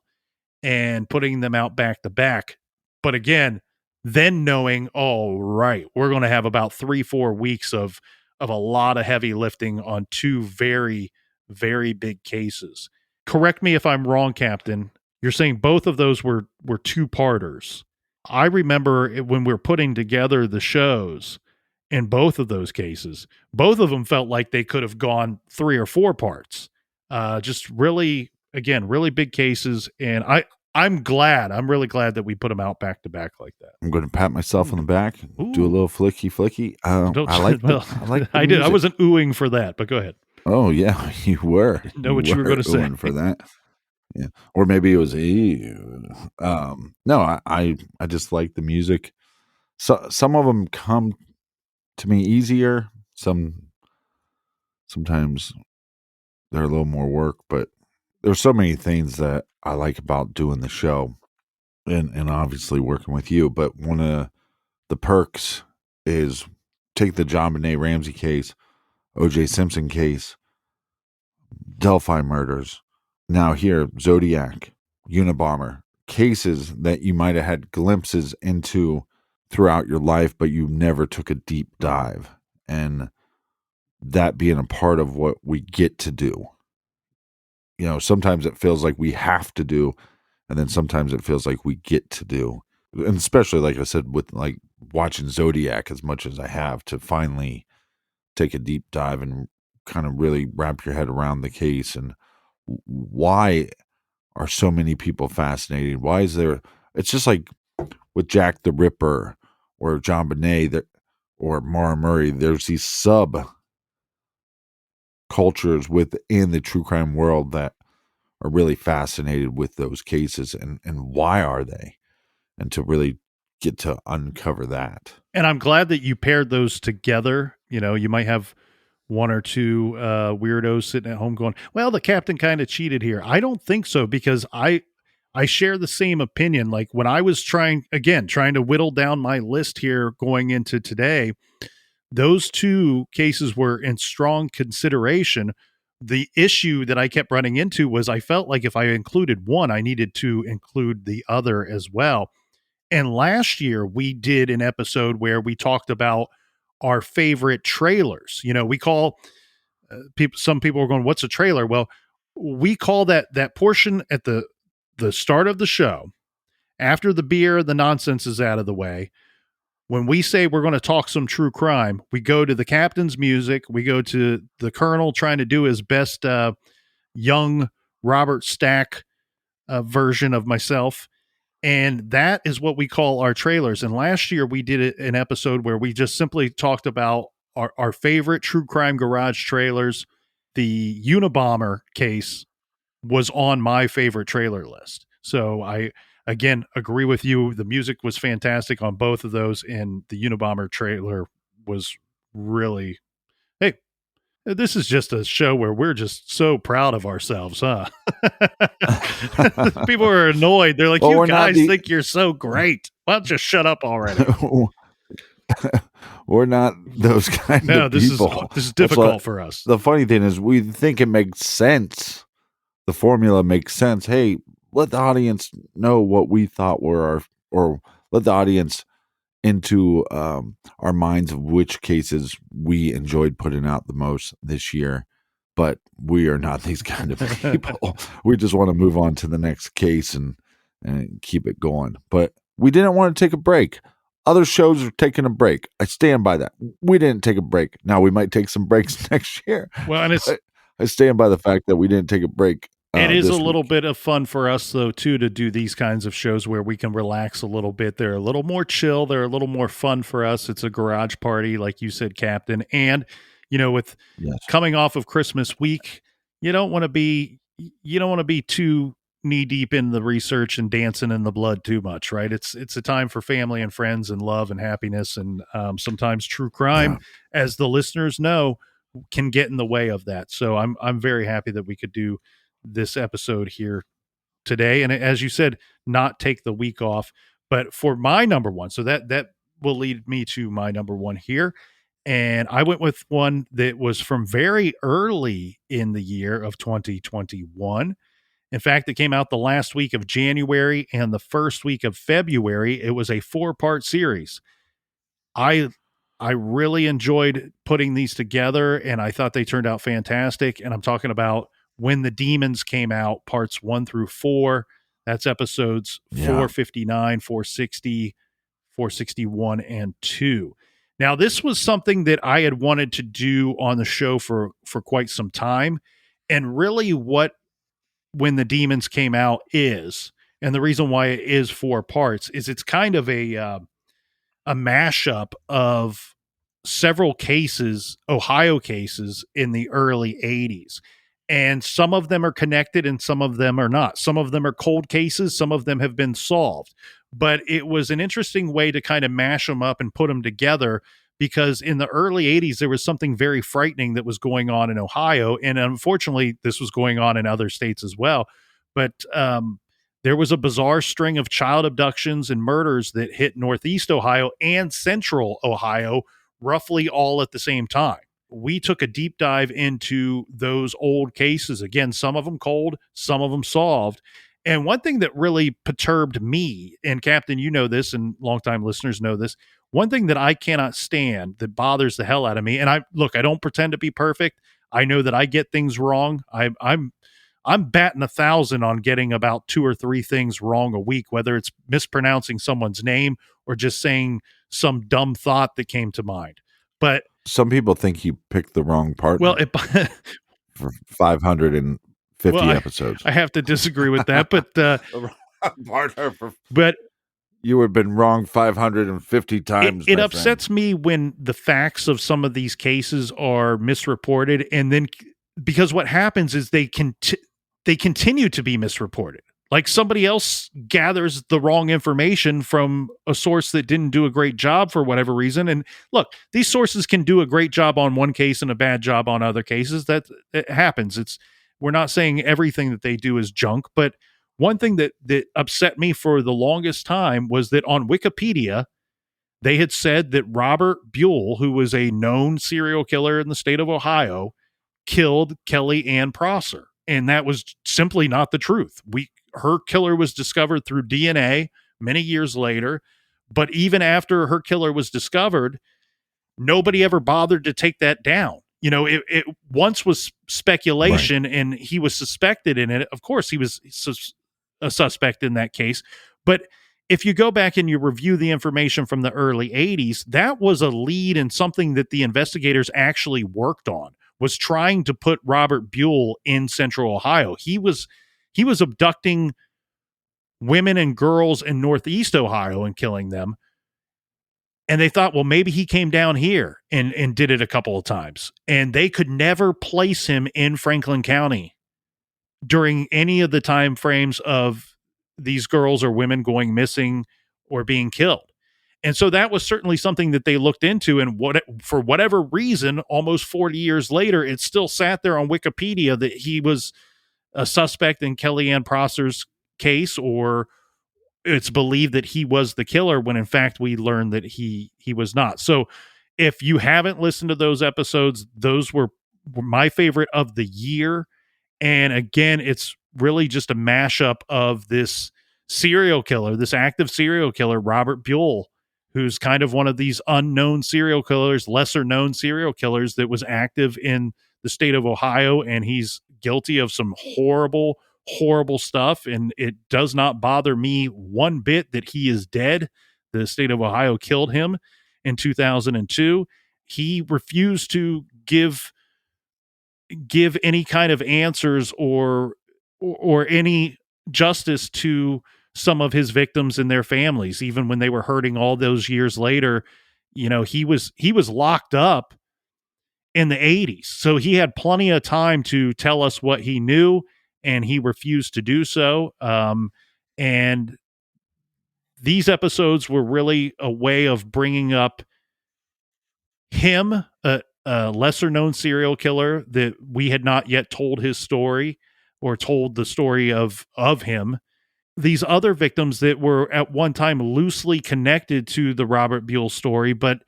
and putting them out back to back. But again, then knowing, oh, right, we're going to have about 3-4 weeks of a lot of heavy lifting on 2 very, very big cases. Correct me if I'm wrong, Captain. You're saying both of those were 2-parters. I remember when we were putting together the shows in both of those cases, both of them felt like they could have gone 3 or 4 parts. Just really, again, really big cases. And I'm really glad that we put them out back to back like that. I'm going to pat myself on the back, do a little flicky. I did. I wasn't oohing for that, but go ahead. Oh yeah, you were. Know what you were going to say for that. Yeah, or maybe it was no, I just like the music. So some of them come to me easier. Sometimes they're a little more work, but there's so many things that I like about doing the show, and obviously working with you. But one of the perks is take the JonBenet Ramsey case, O.J. Simpson case, Delphi murders. Now here, Zodiac, Unabomber, cases that you might have had glimpses into throughout your life, but you never took a deep dive. And that being a part of what we get to do. You know, sometimes it feels like we have to do, and then sometimes it feels like we get to do. And especially, like I said, with like watching Zodiac as much as I have, to finally take a deep dive and kind of really wrap your head around the case and why are so many people fascinated? Why is there? It's just like with Jack the Ripper or JonBenet or Maura Murray. There's these sub cultures within the true crime world that are really fascinated with those cases, and why are they? And to really get to uncover that. And I'm glad that you paired those together. You know, you might have 1 or 2 weirdos sitting at home going, well, the captain kind of cheated here. I don't think so, because I share the same opinion. Like when I was trying to whittle down my list here going into today, those two cases were in strong consideration. The issue that I kept running into was I felt like if I included one, I needed to include the other as well. And last year we did an episode where we talked about our favorite trailers. You know, we call people, some people are going, "What's a trailer?" Well, we call that portion at the start of the show, after the beer, the nonsense is out of the way. When we say we're going to talk some true crime, we go to the captain's music. We go to the colonel trying to do his best young Robert Stack version of myself. And that is what we call our trailers. And last year we did an episode where we just simply talked about our favorite true crime garage trailers. The Unabomber case was on my favorite trailer list. So I again agree with you. The music was fantastic on both of those, and the Unabomber trailer was really, hey, this is just a show where we're just so proud of ourselves, huh? People are annoyed. They're like, Well, you we're not guys think you're so great. Why don't you shut up already? we're not those kind No, of this people. is That's difficult what- for us. The funny thing is, we think it makes sense. The formula makes sense. Hey, let the audience know what we thought were or let the audience into our minds of which cases we enjoyed putting out the most this year. But we are not these kind of people. We just want to move on to the next case and keep it going. But we didn't want to take a break. Other shows are taking a break. I stand by that. We didn't take a break. Now we might take some breaks next year. Well, and it's I stand by the fact that we didn't take a break. it is a this little week. bit of fun for us, though, too, to do these kinds of shows where we can relax a little bit. They're a little more chill. They're a little more fun for us. It's a garage party, like you said, Captain. And, you know, with Yes. coming off of Christmas week, you don't want to be too knee deep in the research and dancing in the blood too much, right? It's a time for family and friends and love and happiness, and sometimes true crime, as the listeners know, can get in the way of that. So I'm very happy that we could do this episode here today, and as you said, not take the week off. But for my number one, so that will lead me to my number one here, and I went with one that was from very early in the year of 2021. In fact, it came out the last week of January and the first week of February. It was a 4-part series. I I really enjoyed putting these together, and I thought they turned out fantastic. And I'm talking about When the Demons came out, parts 1 through 4. That's episodes Yeah. 459, 460, 461, and 2. Now, this was something that I had wanted to do on the show for quite some time. And really what When the Demons came out is, and the reason why it is 4 parts, is it's kind of a mashup of several cases, Ohio cases in the early 80s. And some of them are connected and some of them are not. Some of them are cold cases, some of them have been solved. But it was an interesting way to kind of mash them up and put them together, because in the early 80s, there was something very frightening that was going on in Ohio. And unfortunately, this was going on in other states as well. But there was a bizarre string of child abductions and murders that hit Northeast Ohio and Central Ohio roughly all at the same time. We took a deep dive into those old cases. Again, some of them cold, some of them solved. And one thing that really perturbed me, and Captain, you know this, and longtime listeners know this, one thing that I cannot stand that bothers the hell out of me, and I don't pretend to be perfect. I know that I get things wrong. I'm batting 1,000 on getting about 2 or 3 things wrong a week, whether it's mispronouncing someone's name or just saying some dumb thought that came to mind. But Some people think you picked the wrong partner well, for 550 well, episodes. I have to disagree with that. But Partner for but you have been wrong 550 times. it my upsets me when the facts of some of these cases are misreported, and then because what happens is they continue to be misreported. Like somebody else gathers the wrong information from a source that didn't do a great job for whatever reason. And look, these sources can do a great job on one case and a bad job on other cases. That it happens. We're not saying everything that they do is junk, but one thing that upset me for the longest time was that on Wikipedia, They had said that Robert Buell, who was a known serial killer in the state of Ohio, killed Kelly Ann Prosser. And that was simply not the truth. Her killer was discovered through DNA many years later. But even after her killer was discovered, nobody ever bothered to take that down. It once was speculation, right, and he was suspected in it. Of course, he was a suspect in that case. But if you go back and you review the information from the early 80s, that was a lead and something that the investigators actually worked on, was trying to put Robert Buell in Central Ohio. He was abducting women and girls in Northeast Ohio and killing them. And they thought, well, maybe he came down here and did it a couple of times. And they could never place him in Franklin County during any of the time frames of these girls or women going missing or being killed. And so that was certainly something that they looked into. And for whatever reason, almost 40 years later, it still sat there on Wikipedia that he was a suspect in Kelly Ann Prosser's case, or it's believed that he was the killer, when in fact we learned that he was not. So if you haven't listened to those episodes, those were my favorite of the year. And again, it's really just a mashup of this serial killer, this active serial killer, Robert Buell, who's kind of one of these unknown serial killers, lesser known serial killers that was active in the state of Ohio. And he's guilty of some horrible, horrible stuff. And it does not bother me one bit that he is dead. The state of Ohio killed him in 2002. He refused to give any kind of answers or any justice to some of his victims and their families, even when they were hurting all those years later. He was locked up in the 80s. So he had plenty of time to tell us what he knew, and he refused to do so. And these episodes were really a way of bringing up him, a lesser known serial killer that we had not yet told his story or told the story of him. These other victims that were at one time loosely connected to the Robert Buell story, but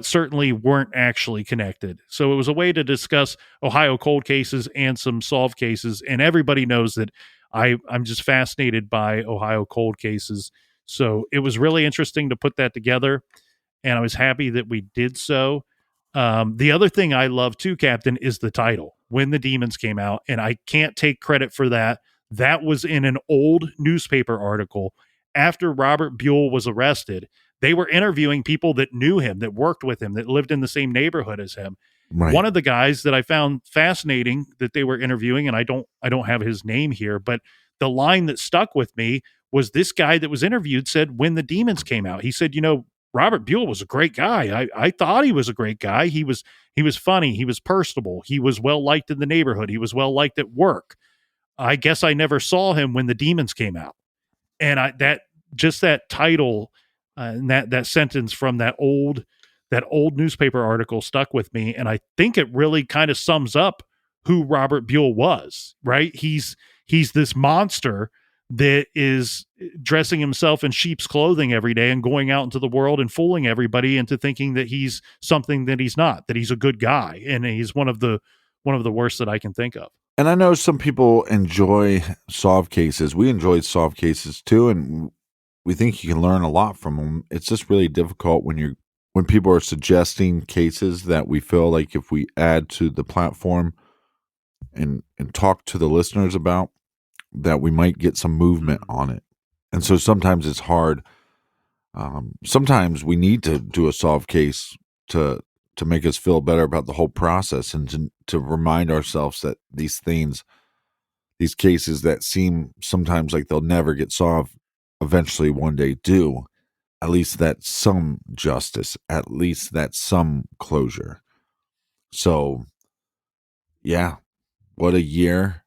certainly weren't actually connected. So it was a way to discuss Ohio cold cases and some solved cases. And everybody knows that I'm just fascinated by Ohio cold cases. So it was really interesting to put that together, and I was happy that we did so. The other thing I love too, Captain, is the title, When the Demons Came Out. And I can't take credit for that. That was in an old newspaper article after Robert Buell was arrested. They were interviewing people that knew him, that worked with him, that lived in the same neighborhood as him. Right. One of the guys that I found fascinating that they were interviewing, and I don't have his name here, but the line that stuck with me was this guy that was interviewed said, when the demons came out, he said, Robert Buell was a great guy. I thought he was a great guy. He was funny. He was personable. He was well liked in the neighborhood. He was well liked at work. I guess I never saw him when the demons came out. And that title and that sentence from that old newspaper article stuck with me. And I think it really kind of sums up who Robert Buell was, right? He's this monster that is dressing himself in sheep's clothing every day and going out into the world and fooling everybody into thinking that he's something that he's not, that he's a good guy. And he's one of the worst that I can think of. And I know some people enjoy solved cases. We enjoyed solved cases too, and we think you can learn a lot from them. It's just really difficult when people are suggesting cases that we feel like if we add to the platform and talk to the listeners about, that we might get some movement on it. And so sometimes it's hard. Sometimes we need to do a solved case to make us feel better about the whole process, and to remind ourselves that these cases that seem sometimes like they'll never get solved, eventually one day do. At least that's some justice. At least that's some closure. So, yeah, what a year.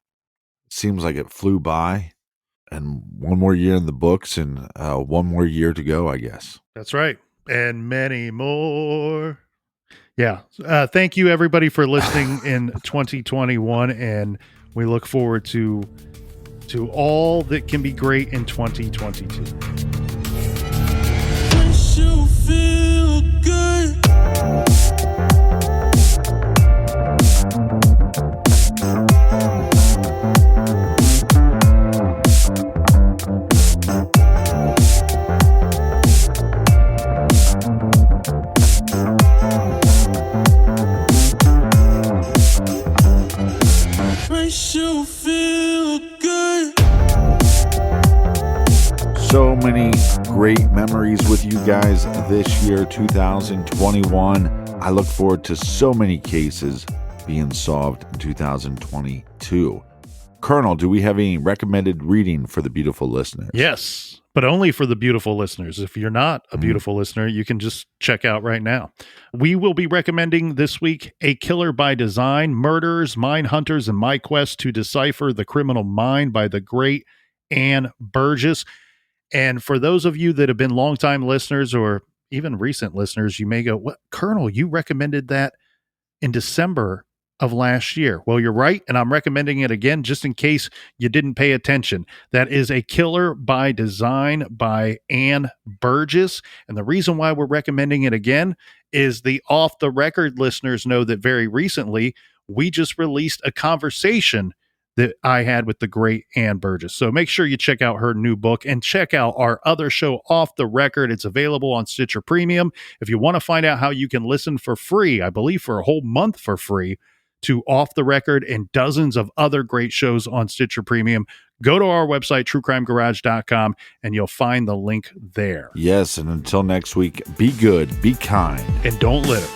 Seems like it flew by, and one more year in the books, and one more year to go, I guess. That's right. And many more. Yeah. Thank you, everybody, for listening in 2021. And we look forward to all that can be great in 2022. you feel good. Makes you feel good. So many great memories with you guys this year, 2021. I look forward to so many cases being solved in 2022. Colonel, do we have any recommended reading for the beautiful listeners? Yes, but only for the beautiful listeners. If you're not a beautiful listener, you can just check out right now. We will be recommending this week A Killer by Design, Murderers, Mind Hunters, and My Quest to Decipher the Criminal Mind by the great Anne Burgess. And for those of you that have been longtime listeners or even recent listeners, you may go, "What, Colonel, you recommended that in December of last year." Well, you're right, and I'm recommending it again just in case you didn't pay attention. That is A Killer by Design by Anne Burgess. And the reason why we're recommending it again is the off the record listeners know that very recently we just released a conversation that I had with the great Anne Burgess. So make sure you check out her new book and check out our other show, Off the Record. It's available on Stitcher Premium. If you want to find out how you can listen for free, I believe for a whole month for free, to Off the Record and dozens of other great shows on Stitcher Premium, go to our website, truecrimegarage.com, and you'll find the link there. Yes, and until next week, be good, be kind, and don't litter.